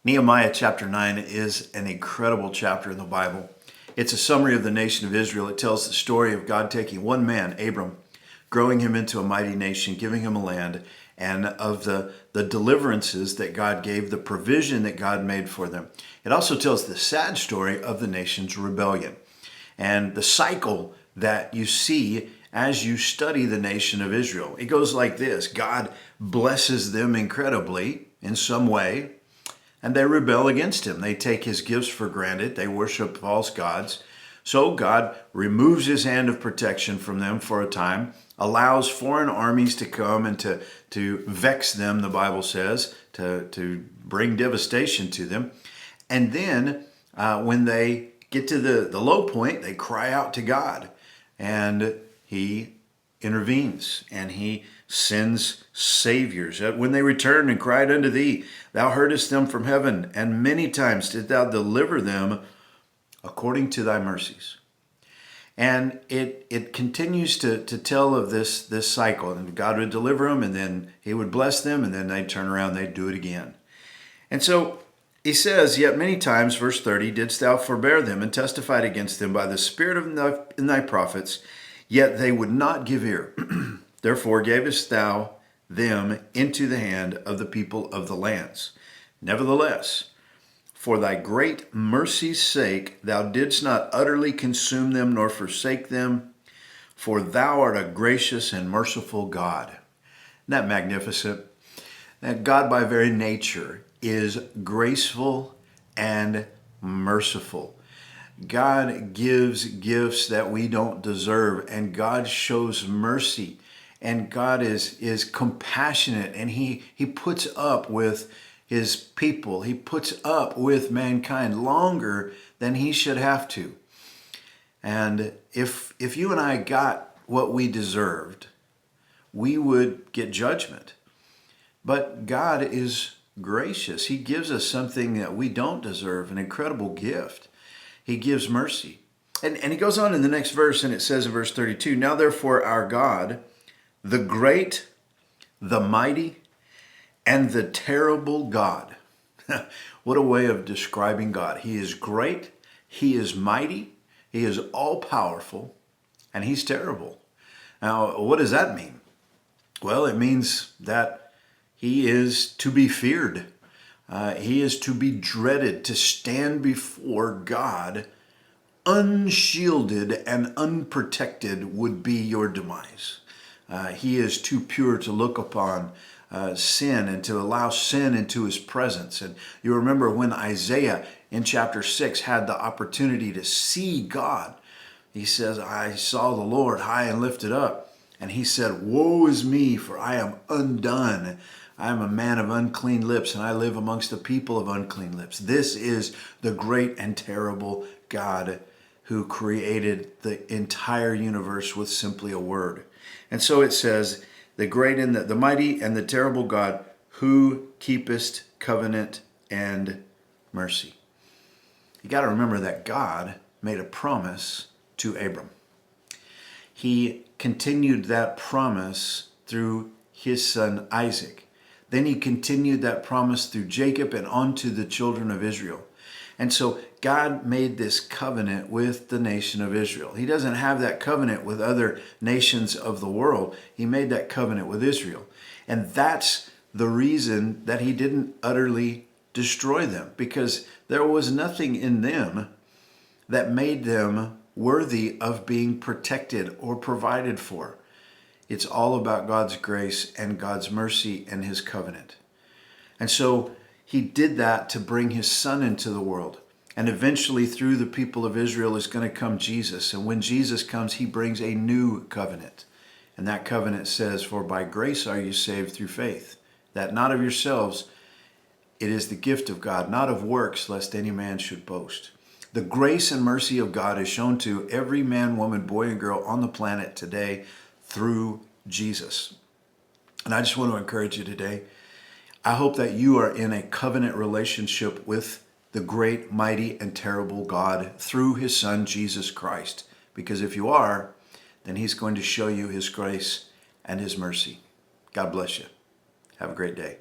Nehemiah chapter 9 is an incredible chapter in the Bible. It's a summary of the nation of Israel. It tells the story of God taking one man, Abram, growing him into a mighty nation, giving him a land, and of the deliverances that God gave, the provision that God made for them. It also tells the sad story of the nation's rebellion and the cycle that you see as you study the nation of Israel. It goes like this: God blesses them incredibly in some way, and they rebel against him. They take his gifts for granted. They worship false gods. So God removes his hand of protection from them for a time, allows foreign armies to come and to vex them, the Bible says, to bring devastation to them. And then when they get to the low point, they cry out to God, and he intervenes, and he sends saviors. When they returned and cried unto thee, thou heardest them from heaven, and many times didst thou deliver them according to thy mercies. And it continues to tell of this cycle. And God would deliver them, and then he would bless them, and then they'd turn around, they'd do it again. And so he says, yet many times, verse 30, didst thou forbear them, and testified against them by the spirit of in thy prophets, yet they would not give ear. Therefore gavest thou them into the hand of the people of the lands. Nevertheless, for thy great mercy's sake, thou didst not utterly consume them nor forsake them, for thou art a gracious and merciful God. Isn't that magnificent? That God by very nature is graceful and merciful. God gives gifts that we don't deserve, and God shows mercy, and God is compassionate, and he puts up with his people. He puts up with mankind longer than he should have to. And if you and I got what we deserved, we would get judgment. But God is gracious. He gives us something that we don't deserve, an incredible gift. He gives mercy. And he goes on in the next verse, and it says in verse 32, now therefore our God, the great, the mighty, and the terrible God. What a way of describing God. He is great, he is mighty, he is all-powerful, and he's terrible. Now, what does that mean? Well, it means that he is to be feared. He is to be dreaded. To stand before God unshielded and unprotected would be your demise. He is too pure to look upon sin and to allow sin into his presence. And you remember when Isaiah in chapter 6 had the opportunity to see God. He says, I saw the Lord high and lifted up. And he said, woe is me, for I am undone. I am a man of unclean lips, and I live amongst the people of unclean lips. This is the great and terrible God who created the entire universe with simply a word. And so it says, the great and the mighty and the terrible God, who keepest covenant and mercy. You got to remember that God made a promise to Abram. He continued that promise through his son Isaac. Then he continued that promise through Jacob and on to the children of Israel. And so God made this covenant with the nation of Israel. He doesn't have that covenant with other nations of the world. He made that covenant with Israel. And that's the reason that he didn't utterly destroy them, because there was nothing in them that made them worthy of being protected or provided for. It's all about God's grace and God's mercy and his covenant. And so he did that to bring his son into the world. And eventually through the people of Israel is going to come Jesus. And when Jesus comes, he brings a new covenant. And that covenant says, for by grace are you saved through faith, that not of yourselves, it is the gift of God, not of works, lest any man should boast. The grace and mercy of God is shown to every man, woman, boy, and girl on the planet today through Jesus. And I just want to encourage you today. I hope that you are in a covenant relationship with the great, mighty, and terrible God through his son, Jesus Christ. Because if you are, then he's going to show you his grace and his mercy. God bless you. Have a great day.